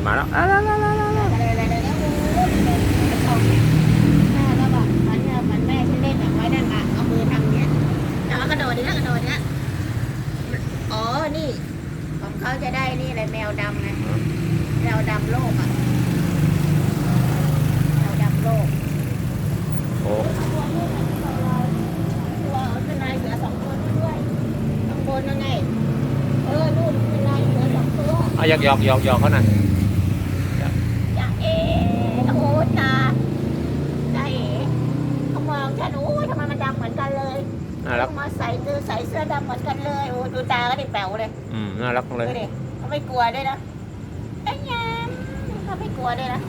มาแล้วแล้วบอกมันแม่ฉันเล่นแบบไว้นั่นมาเอามือทำเนี้ยแล้วกระโดดกระโดดเนี้ยอ๋อนี่ของเขาจะได้นี่อะไรแมวดำไงแมวดำโลกอ่ะแมวดำโลก โอ้ ตัวเป็นลายเสือสองตัวด้วยข้างบนยังไงนู่นเป็นลายเสือสองตัว เอาหยอกเขาหน่อย อย่าโอ้ตาได้เขามองฉันโอ้ยทำไมมันดำเหมือนกันเลย น่ารัก มาใส่เสื้อดำเหมือนกันเลยโอ้ดูตาก็ดิแป๋วเลย น่ารักเลย ดูดิเขาไม่กลัวด้วยนะไอ้ยามเขาไม่กลัวด้วยนะ